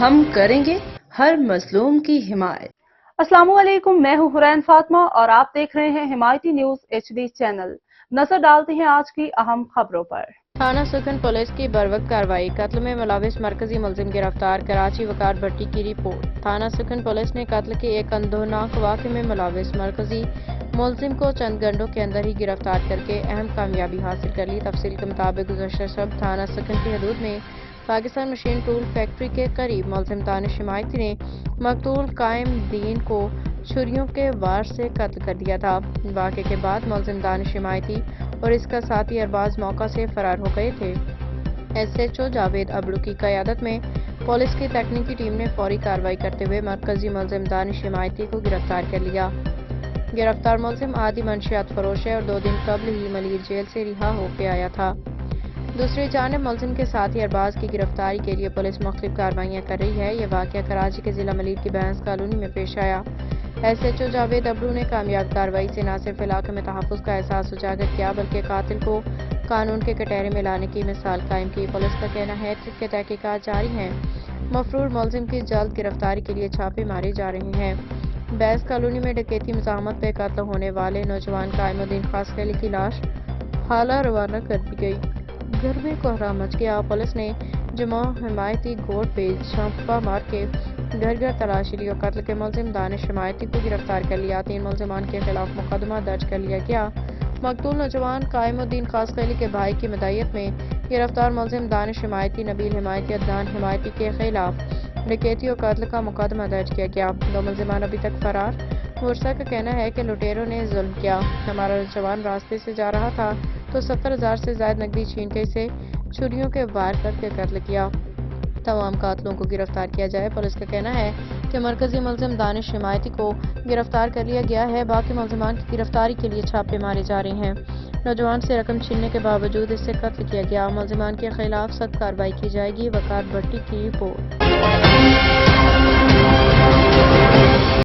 ہم کریں گے ہر مظلوم کی حمایت۔ السلام علیکم، میں ہوں حرین فاطمہ اور آپ دیکھ رہے ہیں حمایتی نیوز HD چینل۔ نظر ڈالتے ہیں آج کی اہم خبروں پر۔ تھانہ سکھن پولیس کی بروقت کارروائی، قتل میں ملوث مرکزی ملزم گرفتار، کراچی وقار بھٹی کی رپورٹ۔ تھانہ سکھن پولیس نے قتل کے ایک اندوہناک واقعے میں ملوث مرکزی ملزم کو چند گھنٹوں کے اندر ہی گرفتار کر کے اہم کامیابی حاصل کر لی۔ تفصیل کے مطابق گزشتہ شب تھانہ سکھن کی حدود میں پاکستان مشین ٹول فیکٹری کے قریب ملزم دانش حمایتی نے مقتول قائم دین کو چھریوں کے وار سے قتل کر دیا تھا۔ واقعے کے بعد ملزم دانش حمایتی اور اس کا ساتھی ارباز موقع سے فرار ہو گئے تھے۔ SHO جاوید ابڑو کی قیادت میں پولیس کی تکنیکی ٹیم نے فوری کارروائی کرتے ہوئے مرکزی ملزم دانش حمایتی کو گرفتار کر لیا۔ گرفتار ملزم عادی منشیات فروش ہے اور 2 دن قبل ہی ملیر جیل سے رہا ہو کے آیا تھا۔ دوسری جانب ملزم کے ساتھی ارباز کی گرفتاری کے لیے پولیس مختلف کارروائیاں کر رہی ہے۔ یہ واقعہ کراچی کے ضلع ملیر کی بینس کالونی میں پیش آیا۔ SHO جاوید ابڑو نے کامیاب کارروائی سے نہ صرف علاقے میں تحفظ کا احساس اجاگر کیا بلکہ قاتل کو قانون کے کٹہرے میں لانے کی مثال قائم کی۔ پولیس کا کہنا ہے کہ تحقیقات جاری ہیں، مفرور ملزم کی جلد گرفتاری کے لیے چھاپے مارے جا رہے ہیں۔ بینس کالونی میں ڈکیتی مزاحمت پہ قتل ہونے والے نوجوان قائم الدین خاصخیلی کی لاش حالہ روانہ کر دی گئی۔ گھر میں کوہرام مچ گیا، پولیس نے جمع حمایتی گوٹ پہ چھاپہ مار کے گھر گھر تلاشی لی اور قتل کے ملزم دانش حمایتی کو گرفتار کر لیا۔ 3 ملزمان کے خلاف مقدمہ درج کر لیا گیا۔ مقتول نوجوان قائم الدین خاصخیلی کے بھائی کی مدعیت میں گرفتار ملزم دانش حمایتی، نبیل حمایتی، عدنان حمایتی کے خلاف ڈکیتی اور قتل کا مقدمہ درج کیا گیا۔ 2 ملزمان ابھی تک فرار۔ ورثاء کا کہنا ہے کہ لٹیروں نے ظلم کیا، ہمارا نوجوان راستے سے جا رہا تھا تو 70,000 سے زائد نقدی چھین کے اسے چھریوں کے وار کر کے قتل کیا۔ تمام قاتلوں کو گرفتار کیا جائے۔ پولیس کا کہنا ہے کہ مرکزی ملزم دانش حمایتی کو گرفتار کر لیا گیا ہے، باقی ملزمان کی گرفتاری کے لیے چھاپے مارے جا رہے ہیں۔ نوجوان سے رقم چھیننے کے باوجود اس سے قتل کیا گیا۔ ملزمان کے خلاف سخت کارروائی کی جائے گی۔ وقار بھٹی کی رپورٹ۔